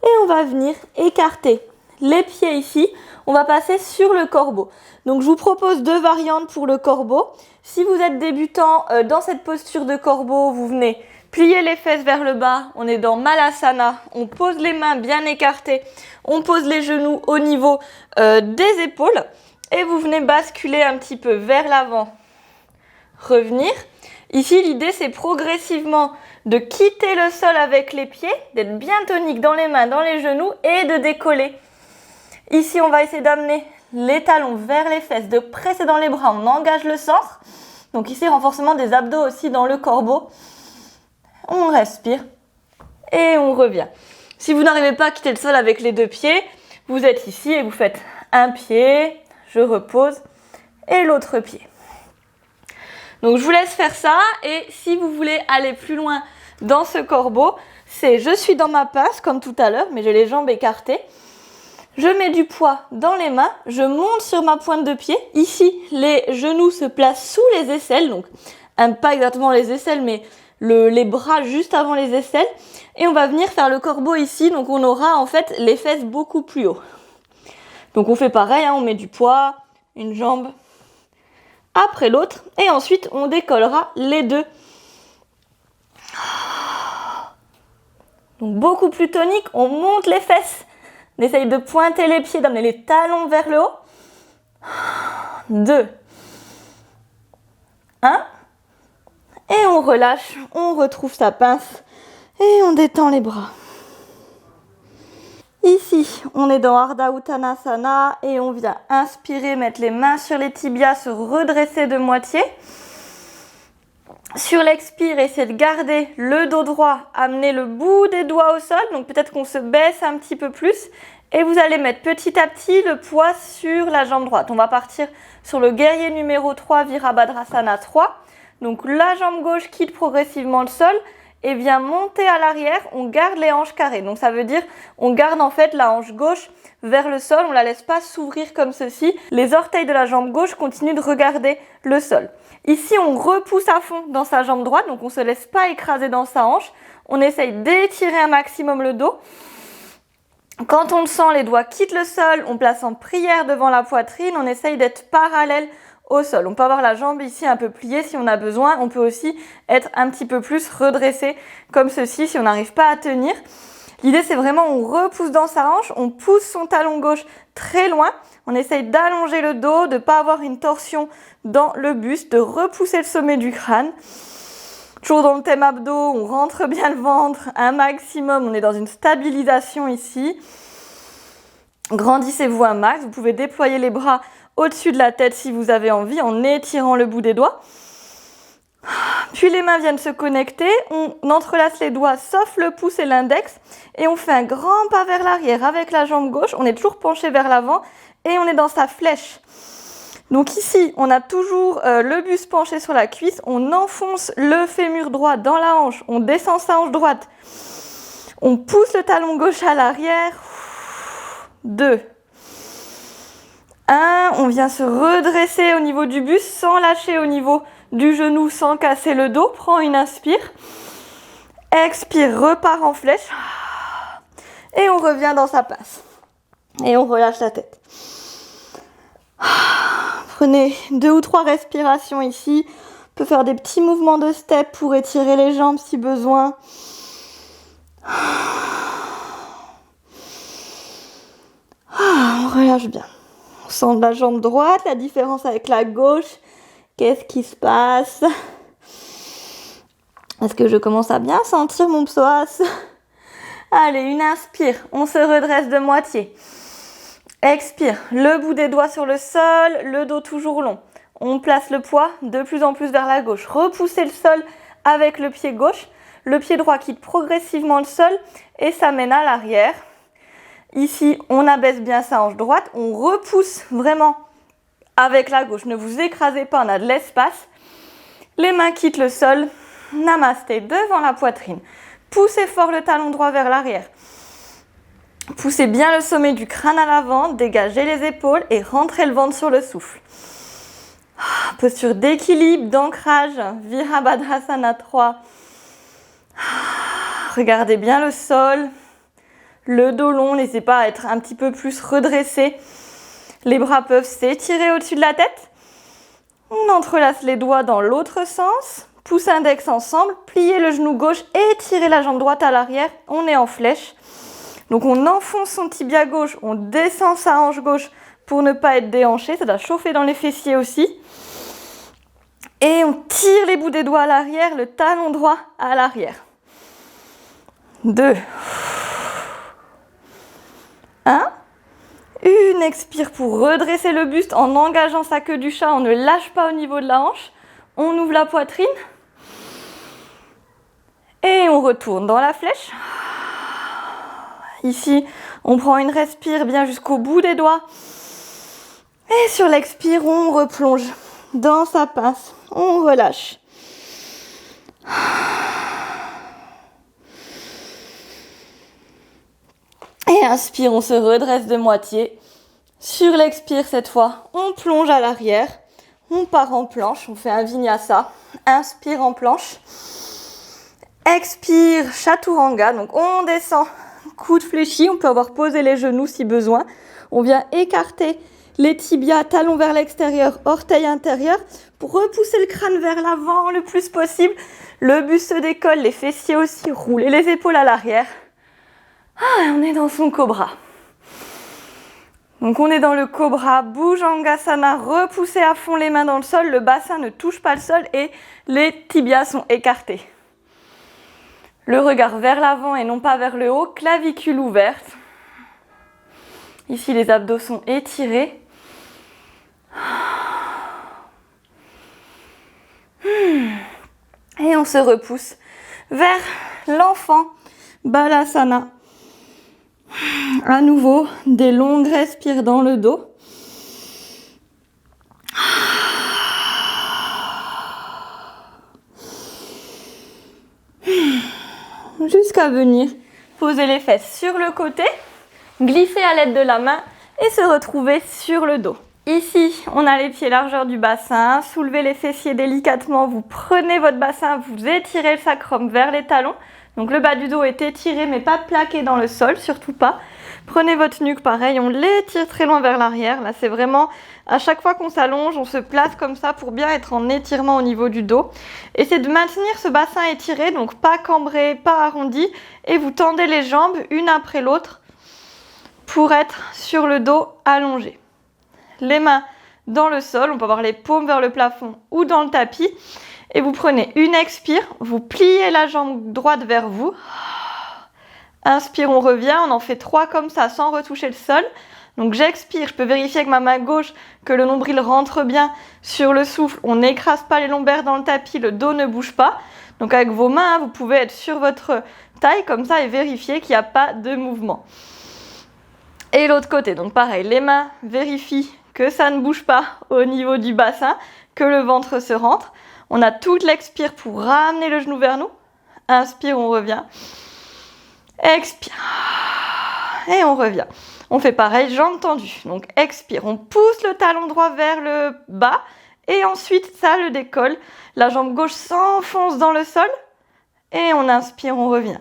Et on va venir écarter les pieds ici. On va passer sur le corbeau. Donc je vous propose 2 variantes pour le corbeau. Si vous êtes débutant dans cette posture de corbeau, vous venez plier les fesses vers le bas. On est dans Malasana. On pose les mains bien écartées. On pose les genoux au niveau des épaules. Et vous venez basculer un petit peu vers l'avant. Revenir. Ici, l'idée, c'est progressivement de quitter le sol avec les pieds, d'être bien tonique dans les mains, dans les genoux et de décoller. Ici, on va essayer d'amener les talons vers les fesses, de presser dans les bras. On engage le centre. Donc ici, renforcement des abdos aussi dans le corbeau. On respire et on revient. Si vous n'arrivez pas à quitter le sol avec les 2 pieds, vous êtes ici et vous faites un pied, je repose, et l'autre pied. Donc je vous laisse faire ça et si vous voulez aller plus loin dans ce corbeau, c'est je suis dans ma passe comme tout à l'heure, mais j'ai les jambes écartées. Je mets du poids dans les mains, je monte sur ma pointe de pied. Ici, les genoux se placent sous les aisselles, donc pas exactement les aisselles, mais les bras juste avant les aisselles. Et on va venir faire le corbeau ici, donc on aura en fait les fesses beaucoup plus haut. Donc on fait pareil, on met du poids, une jambe après l'autre, et ensuite on décollera les 2. Donc beaucoup plus tonique, on monte les fesses. On essaye de pointer les pieds, d'amener les talons vers le haut. 2. 1. Et on relâche, on retrouve sa pince et on détend les bras. Ici, on est dans Ardha Uttanasana et on vient inspirer, mettre les mains sur les tibias, se redresser de moitié. Sur l'expire, essayez de garder le dos droit, amener le bout des doigts au sol, donc peut-être qu'on se baisse un petit peu plus et vous allez mettre petit à petit le poids sur la jambe droite. On va partir sur le guerrier numéro 3, Virabhadrasana 3. Donc la jambe gauche quitte progressivement le sol et vient monter à l'arrière, on garde les hanches carrées. Donc ça veut dire on garde en fait la hanche gauche vers le sol, on ne la laisse pas s'ouvrir comme ceci. Les orteils de la jambe gauche continuent de regarder le sol. Ici, on repousse à fond dans sa jambe droite, donc on ne se laisse pas écraser dans sa hanche. On essaye d'étirer un maximum le dos. Quand on le sent, les doigts quittent le sol, on place en prière devant la poitrine, on essaye d'être parallèle au sol. On peut avoir la jambe ici un peu pliée si on a besoin. On peut aussi être un petit peu plus redressé comme ceci si on n'arrive pas à tenir. L'idée, c'est vraiment on repousse dans sa hanche, on pousse son talon gauche très loin. On essaye d'allonger le dos, de ne pas avoir une torsion dans le buste, de repousser le sommet du crâne. Toujours dans le thème abdos, on rentre bien le ventre, un maximum. On est dans une stabilisation ici. Grandissez-vous un max. Vous pouvez déployer les bras au-dessus de la tête si vous avez envie, en étirant le bout des doigts. Puis les mains viennent se connecter, on entrelace les doigts sauf le pouce et l'index et on fait un grand pas vers l'arrière avec la jambe gauche. On est toujours penché vers l'avant et on est dans sa flèche. Donc ici, on a toujours le buste penché sur la cuisse, on enfonce le fémur droit dans la hanche, on descend sa hanche droite, on pousse le talon gauche à l'arrière. 2. 1, on vient se redresser au niveau du buste sans lâcher au niveau du genou, sans casser le dos. Prends une inspire. Expire, repart en flèche. Et on revient dans sa passe. Et on relâche la tête. Prenez 2 ou 3 respirations ici. On peut faire des petits mouvements de step pour étirer les jambes si besoin. On relâche bien. On sent la jambe droite, la différence avec la gauche. Qu'est-ce qui se passe? Est-ce que je commence à bien sentir mon psoas? Allez, une inspire, on se redresse de moitié. Expire, le bout des doigts sur le sol, le dos toujours long. On place le poids de plus en plus vers la gauche. Repoussez le sol avec le pied gauche. Le pied droit quitte progressivement le sol et s'amène à l'arrière. Ici, on abaisse bien sa hanche droite. On repousse vraiment avec la gauche. Ne vous écrasez pas, on a de l'espace. Les mains quittent le sol. Namasté, devant la poitrine. Poussez fort le talon droit vers l'arrière. Poussez bien le sommet du crâne à l'avant, dégagez les épaules et rentrez le ventre sur le souffle. Posture d'équilibre, d'ancrage, Virabhadrasana 3. Regardez bien le sol, le dos long, n'hésitez pas à être un petit peu plus redressé. Les bras peuvent s'étirer au-dessus de la tête. On entrelace les doigts dans l'autre sens. Pouce index ensemble, pliez le genou gauche et tirez la jambe droite à l'arrière. On est en flèche. Donc on enfonce son tibia gauche, on descend sa hanche gauche pour ne pas être déhanché. Ça doit chauffer dans les fessiers aussi. Et on tire les bouts des doigts à l'arrière, le talon droit à l'arrière. 2. 1. Une expire pour redresser le buste en engageant sa queue du chat. On ne lâche pas au niveau de la hanche. On ouvre la poitrine. Et on retourne dans la flèche. Ici, on prend une respire bien jusqu'au bout des doigts. Et sur l'expire, on replonge dans sa pince. On relâche. Et inspire, on se redresse de moitié. Sur l'expire, cette fois, on plonge à l'arrière. On part en planche, on fait un vinyasa. Inspire en planche. Expire, chaturanga. Donc on descend, coude fléchi. On peut avoir posé les genoux si besoin. On vient écarter les tibias, talons vers l'extérieur, orteils intérieurs, pour repousser le crâne vers l'avant le plus possible. Le buste se décolle, les fessiers aussi, roulez les épaules à l'arrière. On est dans son cobra. Donc on est dans le cobra, Bhujangasana, repoussez à fond les mains dans le sol, le bassin ne touche pas le sol et les tibias sont écartés. Le regard vers l'avant et non pas vers le haut, clavicule ouverte. Ici les abdos sont étirés. Et on se repousse vers l'enfant, Balasana. À nouveau, des longues respires dans le dos. Jusqu'à venir poser les fesses sur le côté, glisser à l'aide de la main et se retrouver sur le dos. Ici, on a les pieds largeur du bassin, soulevez les fessiers délicatement, vous prenez votre bassin, vous étirez le sacrum vers les talons. Donc le bas du dos est étiré mais pas plaqué dans le sol, surtout pas. Prenez votre nuque, pareil, on l'étire très loin vers l'arrière. Là, c'est vraiment, à chaque fois qu'on s'allonge, on se place comme ça pour bien être en étirement au niveau du dos. Essayez de maintenir ce bassin étiré, donc pas cambré, pas arrondi. Et vous tendez les jambes une après l'autre pour être sur le dos allongé. Les mains dans le sol, on peut avoir les paumes vers le plafond ou dans le tapis. Et vous prenez une expire, vous pliez la jambe droite vers vous. Inspire, on revient, on en fait 3 comme ça sans retoucher le sol. Donc j'expire, je peux vérifier avec ma main gauche que le nombril rentre bien sur le souffle. On n'écrase pas les lombaires dans le tapis, le dos ne bouge pas. Donc avec vos mains, vous pouvez être sur votre taille comme ça et vérifier qu'il n'y a pas de mouvement. Et l'autre côté, donc pareil, les mains vérifient que ça ne bouge pas au niveau du bassin, que le ventre se rentre. On a toute l'expire pour ramener le genou vers nous. Inspire, on revient. Expire. Et on revient. On fait pareil, jambes tendues. Donc expire, on pousse le talon droit vers le bas. Et ensuite, ça le décolle. La jambe gauche s'enfonce dans le sol. Et on inspire, on revient.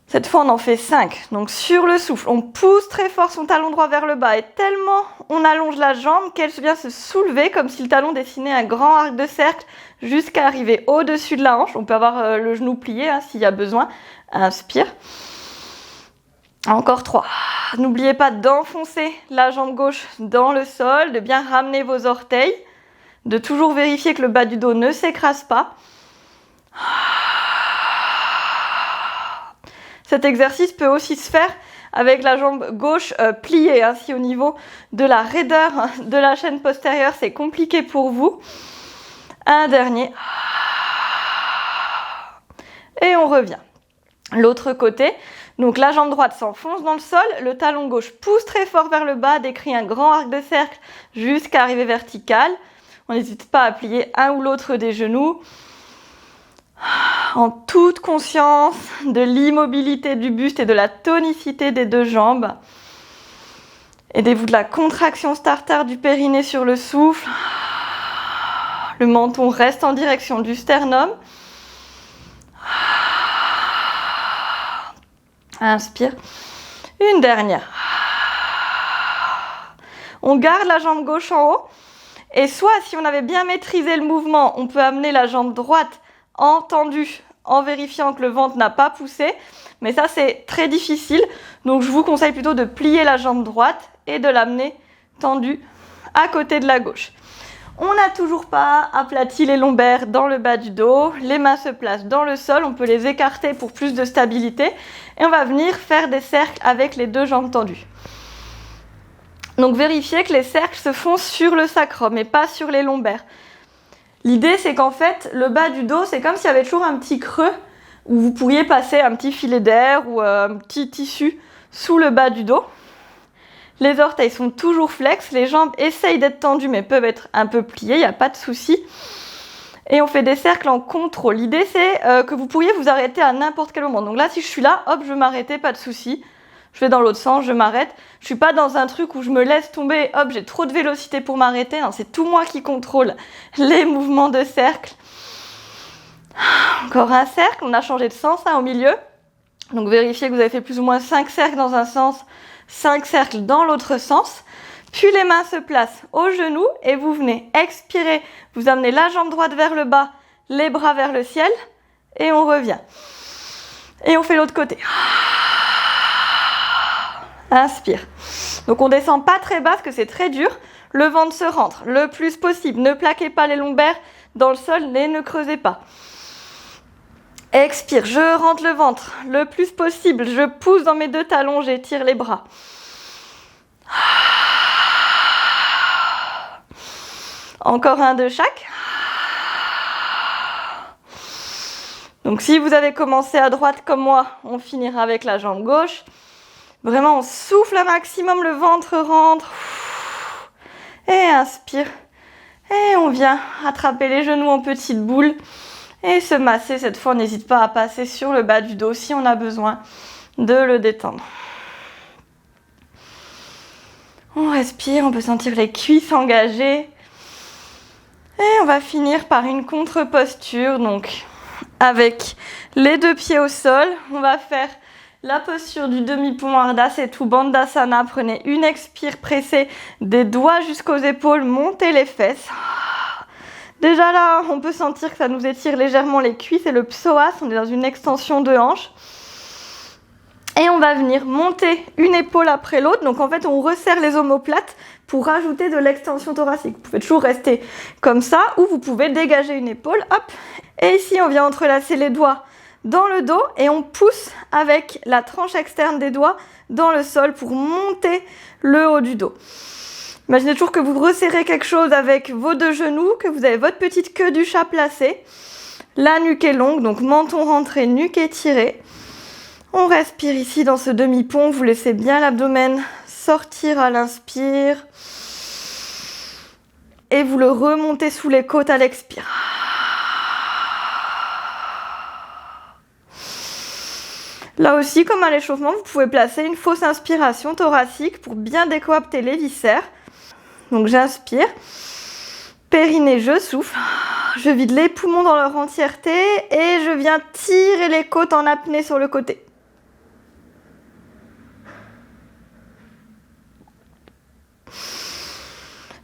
Cette fois, on en fait 5. Donc sur le souffle, on pousse très fort son talon droit vers le bas. Et tellement on allonge la jambe qu'elle vient se soulever comme si le talon dessinait un grand arc de cercle jusqu'à arriver au-dessus de la hanche. On peut avoir le genou plié s'il y a besoin. Inspire. Encore 3. N'oubliez pas d'enfoncer la jambe gauche dans le sol, de bien ramener vos orteils, de toujours vérifier que le bas du dos ne s'écrase pas. Cet exercice peut aussi se faire avec la jambe gauche pliée. Si au niveau de la raideur de la chaîne postérieure, c'est compliqué pour vous. Un dernier. Et on revient. L'autre côté. Donc la jambe droite s'enfonce dans le sol. Le talon gauche pousse très fort vers le bas, décrit un grand arc de cercle jusqu'à arriver vertical. On n'hésite pas à plier un ou l'autre des genoux. En toute conscience de l'immobilité du buste et de la tonicité des deux jambes. Aidez-vous de la contraction starter du périnée sur le souffle. Le menton reste en direction du sternum. Inspire. Une dernière. On garde la jambe gauche en haut. Et soit, si on avait bien maîtrisé le mouvement, on peut amener la jambe droite en tendue en vérifiant que le ventre n'a pas poussé. Mais ça, c'est très difficile. Donc, je vous conseille plutôt de plier la jambe droite et de l'amener tendue à côté de la gauche. On n'a toujours pas aplati les lombaires dans le bas du dos. Les mains se placent dans le sol. On peut les écarter pour plus de stabilité. Et on va venir faire des cercles avec les deux jambes tendues. Donc, vérifiez que les cercles se font sur le sacrum et pas sur les lombaires. L'idée, c'est qu'en fait, le bas du dos, c'est comme s'il y avait toujours un petit creux où vous pourriez passer un petit filet d'air ou un petit tissu sous le bas du dos. Les orteils sont toujours flex, les jambes essayent d'être tendues mais peuvent être un peu pliées, il n'y a pas de souci. Et on fait des cercles en contrôle. L'idée, c'est que vous pourriez vous arrêter à n'importe quel moment. Donc là, si je suis là, hop, je vais m'arrêter, pas de souci. Je vais dans l'autre sens, je m'arrête. Je ne suis pas dans un truc où je me laisse tomber, hop, j'ai trop de vélocité pour m'arrêter. Non, c'est tout moi qui contrôle les mouvements de cercle. Encore un cercle, on a changé de sens au milieu. Donc vérifiez que vous avez fait plus ou moins 5 cercles dans un sens, 5 cercles dans l'autre sens. Puis les mains se placent aux genoux et vous venez expirer. Vous amenez la jambe droite vers le bas, les bras vers le ciel et on revient. Et on fait l'autre côté. Inspire. Donc on descend pas très bas parce que c'est très dur. Le ventre se rentre le plus possible. Ne plaquez pas les lombaires dans le sol et ne creusez pas. Expire, je rentre le ventre le plus possible. Je pousse dans mes deux talons, j'étire les bras. Encore un de chaque. Donc si vous avez commencé à droite comme moi, on finira avec la jambe gauche. Vraiment, on souffle un maximum, le ventre rentre. Et inspire. Et on vient attraper les genoux en petite boule. Et se masser, cette fois, on n'hésite pas à passer sur le bas du dos si on a besoin de le détendre. On respire, on peut sentir les cuisses engagées. Et on va finir par une contre-posture. Donc, avec les deux pieds au sol, on va faire la posture du demi-pont Ardha Setu Bandhasana. Prenez une expire, pressez des doigts jusqu'aux épaules, montez les fesses. Déjà là, on peut sentir que ça nous étire légèrement les cuisses et le psoas. On est dans une extension de hanche. Et on va venir monter une épaule après l'autre. Donc en fait, on resserre les omoplates pour rajouter de l'extension thoracique. Vous pouvez toujours rester comme ça ou vous pouvez dégager une épaule. Hop. Et ici, on vient entrelacer les doigts dans le dos et on pousse avec la tranche externe des doigts dans le sol pour monter le haut du dos. Imaginez toujours que vous resserrez quelque chose avec vos deux genoux, que vous avez votre petite queue du chat placée. La nuque est longue, donc menton rentré, nuque étirée. On respire ici dans ce demi-pont, vous laissez bien l'abdomen sortir à l'inspire. Et vous le remontez sous les côtes à l'expire. Là aussi, comme à l'échauffement, vous pouvez placer une fausse inspiration thoracique pour bien décoapter les viscères. Donc j'inspire, périnée, je souffle, je vide les poumons dans leur entièreté et je viens tirer les côtes en apnée sur le côté.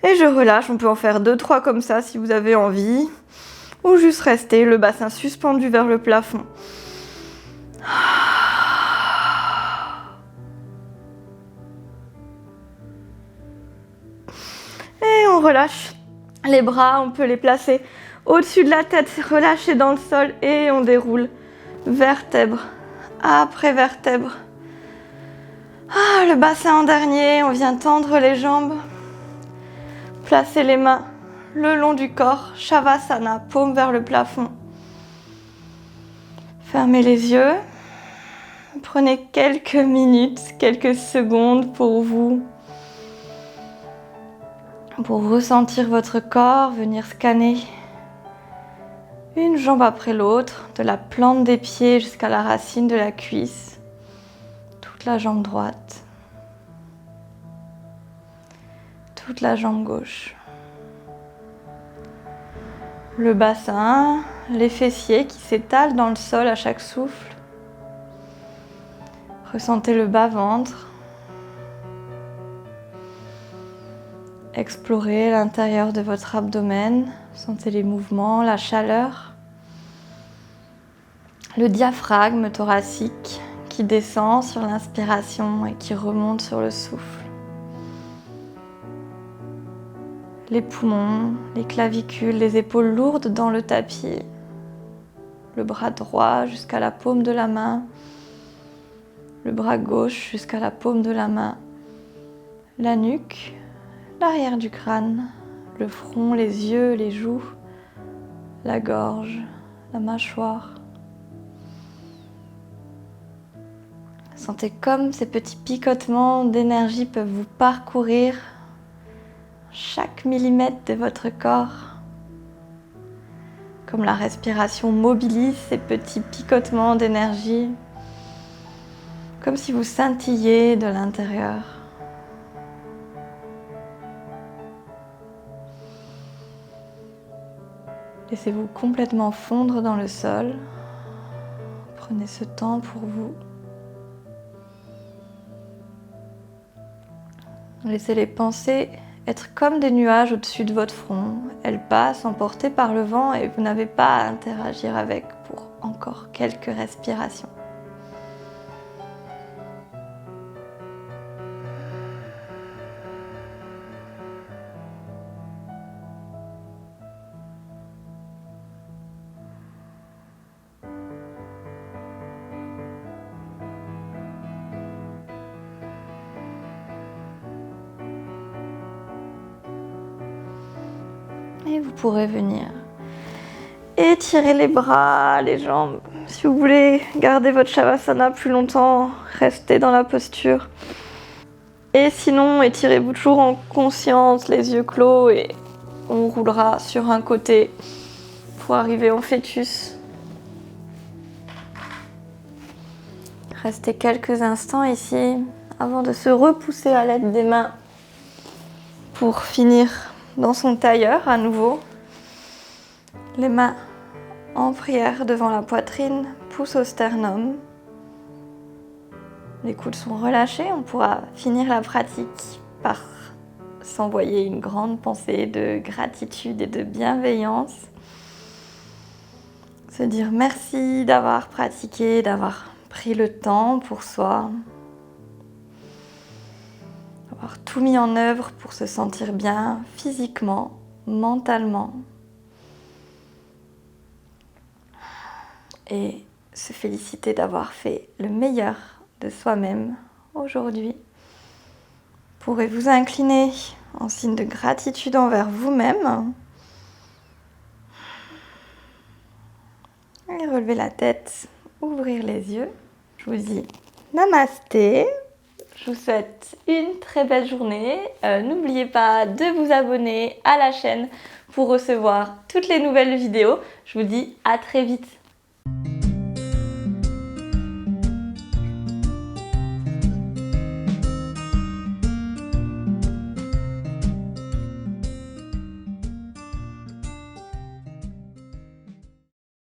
Et je relâche, on peut en faire 2-3 comme ça si vous avez envie. Ou juste rester, le bassin suspendu vers le plafond. Et on relâche les bras, on peut les placer au-dessus de la tête, relâcher dans le sol et on déroule vertèbre après vertèbre. Le bassin en dernier, on vient tendre les jambes. Placez les mains le long du corps, Shavasana, paume vers le plafond. Fermez les yeux. Prenez quelques minutes, quelques secondes pour vous. Pour ressentir votre corps, venir scanner Une jambe après l'autre, de la plante des pieds jusqu'à la racine de la cuisse. Toute la jambe droite. Toute la jambe gauche. Le bassin, les fessiers qui s'étalent dans le sol à chaque souffle. Ressentez le bas-ventre. Explorez l'intérieur de votre abdomen. Sentez les mouvements, la chaleur. Le diaphragme thoracique qui descend sur l'inspiration et qui remonte sur le souffle. Les poumons, les clavicules, les épaules lourdes dans le tapis. Le bras droit jusqu'à la paume de la main. Le bras gauche jusqu'à la paume de la main. La nuque, l'arrière du crâne, le front, les yeux, les joues, la gorge, la mâchoire. Sentez comme ces petits picotements d'énergie peuvent vous parcourir chaque millimètre de votre corps. Comme la respiration mobilise ces petits picotements d'énergie. Comme si vous scintilliez de l'intérieur. Laissez-vous complètement fondre dans le sol. Prenez ce temps pour vous. Laissez les pensées être comme des nuages au-dessus de votre front. Elles passent emportées par le vent et vous n'avez pas à interagir avec pour encore quelques respirations. Et vous pourrez venir étirer les bras, les jambes. Si vous voulez garder votre Shavasana plus longtemps, restez dans la posture. Et sinon, étirez-vous toujours en conscience, les yeux clos, et on roulera sur un côté pour arriver en fœtus. Restez quelques instants ici avant de se repousser à l'aide des mains pour finir dans son tailleur à nouveau. Les mains en prière devant la poitrine, pouce au sternum. Les coudes sont relâchés, on pourra finir la pratique par s'envoyer une grande pensée de gratitude et de bienveillance. Se dire merci d'avoir pratiqué, d'avoir pris le temps pour soi. Avoir tout mis en œuvre pour se sentir bien physiquement, mentalement. Et se féliciter d'avoir fait le meilleur de soi-même aujourd'hui. Vous pourrez vous incliner en signe de gratitude envers vous-même. Et relever la tête, ouvrir les yeux. Je vous dis namasté. Je vous souhaite une très belle journée. N'oubliez pas de vous abonner à la chaîne pour recevoir toutes les nouvelles vidéos. Je vous dis à très vite.